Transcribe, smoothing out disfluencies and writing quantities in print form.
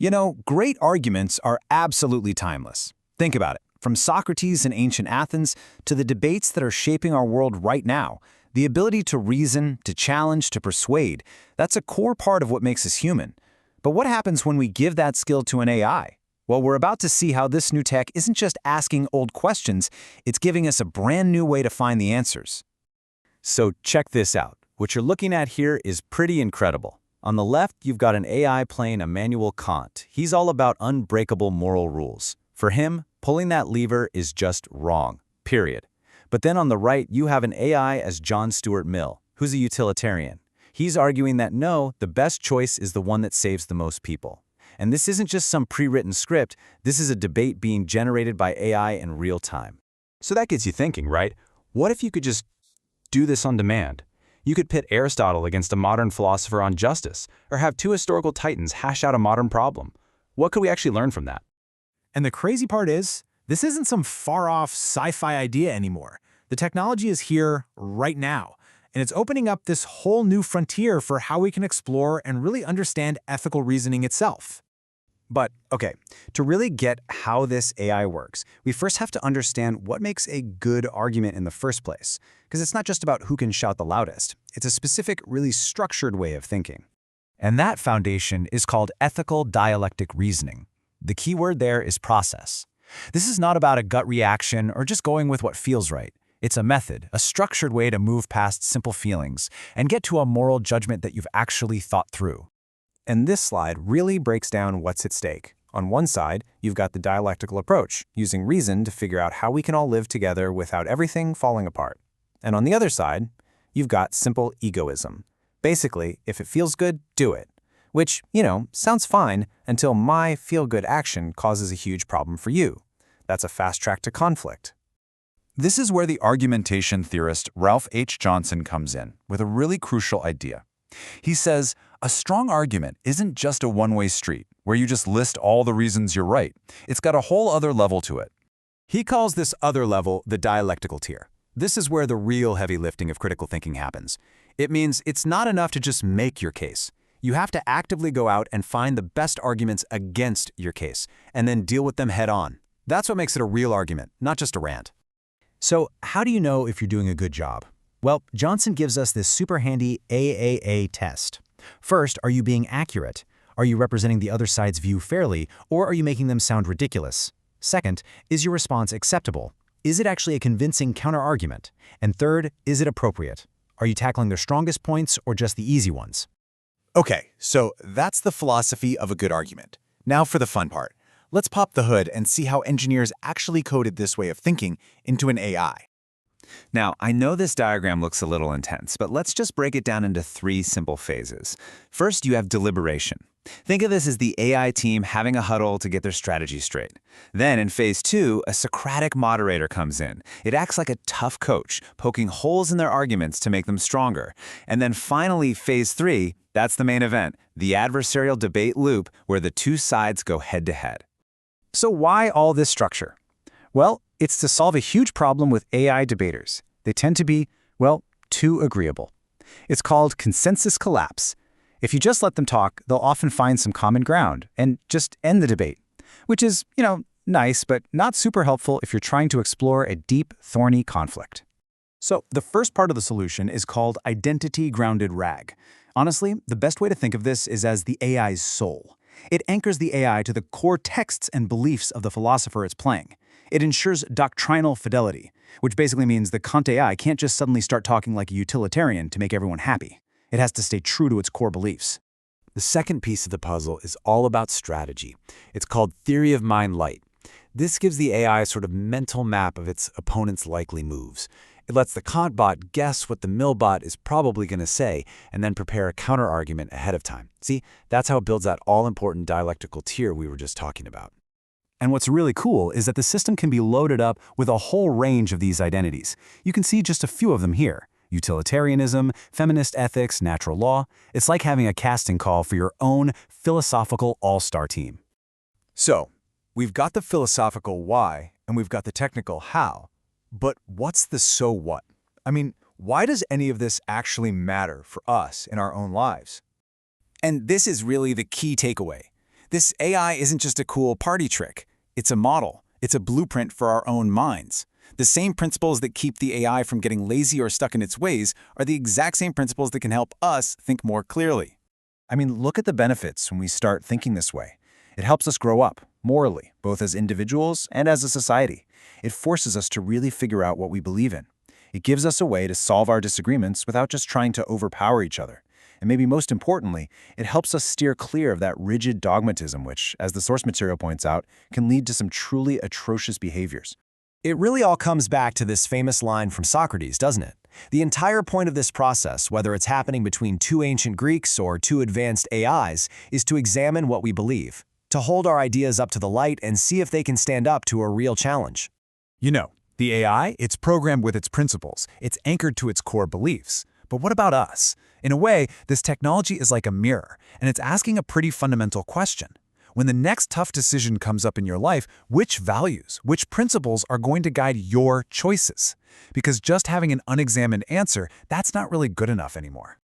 You know, great arguments are absolutely timeless. Think about it. From Socrates in ancient Athens to the debates that are shaping our world right now, the ability to reason, to challenge, to persuade, that's a core part of what makes us human. But what happens when we give that skill to an AI? Well, we're about to see how this new tech isn't just asking old questions, it's giving us a brand new way to find the answers. So check this out. What you're looking at here is pretty incredible. On the left, you've got an AI playing Immanuel Kant. He's all about unbreakable moral rules. For him, pulling that lever is just wrong, period. But then on the right, you have an AI as John Stuart Mill, who's a utilitarian. He's arguing that no, the best choice is the one that saves the most people. And this isn't just some pre-written script, this is a debate being generated by AI in real time. So that gets you thinking, right? What if you could just do this on demand? You could pit Aristotle against a modern philosopher on justice, or have two historical titans hash out a modern problem. What could we actually learn from that? And the crazy part is, this isn't some far-off sci-fi idea anymore. The technology is here right now, and it's opening up this whole new frontier for how we can explore and really understand ethical reasoning itself. But, okay, to really get how this AI works, we first have to understand what makes a good argument in the first place. Because it's not just about who can shout the loudest. It's a specific, really structured way of thinking. And that foundation is called ethical dialectic reasoning. The key word there is process. This is not about a gut reaction or just going with what feels right. It's a method, a structured way to move past simple feelings and get to a moral judgment that you've actually thought through. And this slide really breaks down what's at stake. On one side, you've got the dialectical approach, using reason to figure out how we can all live together without everything falling apart. And on the other side, you've got simple egoism. Basically, if it feels good, do it. Which, sounds fine until my feel-good action causes a huge problem for you. That's a fast track to conflict. This is where the argumentation theorist Ralph H. Johnson comes in with a really crucial idea. He says, a strong argument isn't just a one-way street where you just list all the reasons you're right. It's got a whole other level to it. He calls this other level the dialectical tier. This is where the real heavy lifting of critical thinking happens. It means it's not enough to just make your case. You have to actively go out and find the best arguments against your case, and then deal with them head on. That's what makes it a real argument, not just a rant. So how do you know if you're doing a good job? Well, Johnson gives us this super handy AAA test. First, are you being accurate? Are you representing the other side's view fairly, or are you making them sound ridiculous? Second, is your response acceptable? Is it actually a convincing counter-argument? And third, is it appropriate? Are you tackling their strongest points or just the easy ones? Okay, so that's the philosophy of a good argument. Now for the fun part. Let's pop the hood and see how engineers actually coded this way of thinking into an AI. Now, I know this diagram looks a little intense, but let's just break it down into three simple phases. First, you have deliberation. Think of this as the AI team having a huddle to get their strategy straight. Then, in phase 2, a Socratic moderator comes in. It acts like a tough coach, poking holes in their arguments to make them stronger. And then finally, phase 3, that's the main event, the adversarial debate loop where the two sides go head-to-head. So why all this structure? Well, it's to solve a huge problem with AI debaters. They tend to be, too agreeable. It's called consensus collapse. If you just let them talk, they'll often find some common ground and just end the debate, which is, nice, but not super helpful if you're trying to explore a deep, thorny conflict. So the first part of the solution is called identity-grounded RAG. Honestly, the best way to think of this is as the AI's soul. It anchors the AI to the core texts and beliefs of the philosopher it's playing. It ensures doctrinal fidelity, which basically means the Kant AI can't just suddenly start talking like a utilitarian to make everyone happy. It has to stay true to its core beliefs. The second piece of the puzzle is all about strategy. It's called theory of mind light. This gives the AI a sort of mental map of its opponent's likely moves. It lets the Kant bot guess what the Mill bot is probably going to say and then prepare a counter-argument ahead of time. See, that's how it builds that all-important dialectical tier we were just talking about. And what's really cool is that the system can be loaded up with a whole range of these identities. You can see just a few of them here. Utilitarianism, feminist ethics, natural law. It's like having a casting call for your own philosophical all-star team. So, we've got the philosophical why and we've got the technical how. But what's the so what? I mean, why does any of this actually matter for us in our own lives? And this is really the key takeaway. This AI isn't just a cool party trick. It's a model. It's a blueprint for our own minds. The same principles that keep the AI from getting lazy or stuck in its ways are the exact same principles that can help us think more clearly. I mean, look at the benefits when we start thinking this way. It helps us grow up, morally, both as individuals and as a society. It forces us to really figure out what we believe in. It gives us a way to solve our disagreements without just trying to overpower each other. And maybe most importantly, it helps us steer clear of that rigid dogmatism which, as the source material points out, can lead to some truly atrocious behaviors. It really all comes back to this famous line from Socrates, doesn't it? The entire point of this process, whether it's happening between two ancient Greeks or two advanced AIs, is to examine what we believe, to hold our ideas up to the light and see if they can stand up to a real challenge. You know, the AI, it's programmed with its principles. It's anchored to its core beliefs. But what about us? In a way, this technology is like a mirror, and it's asking a pretty fundamental question. When the next tough decision comes up in your life, which values, which principles are going to guide your choices? Because just having an unexamined answer, that's not really good enough anymore.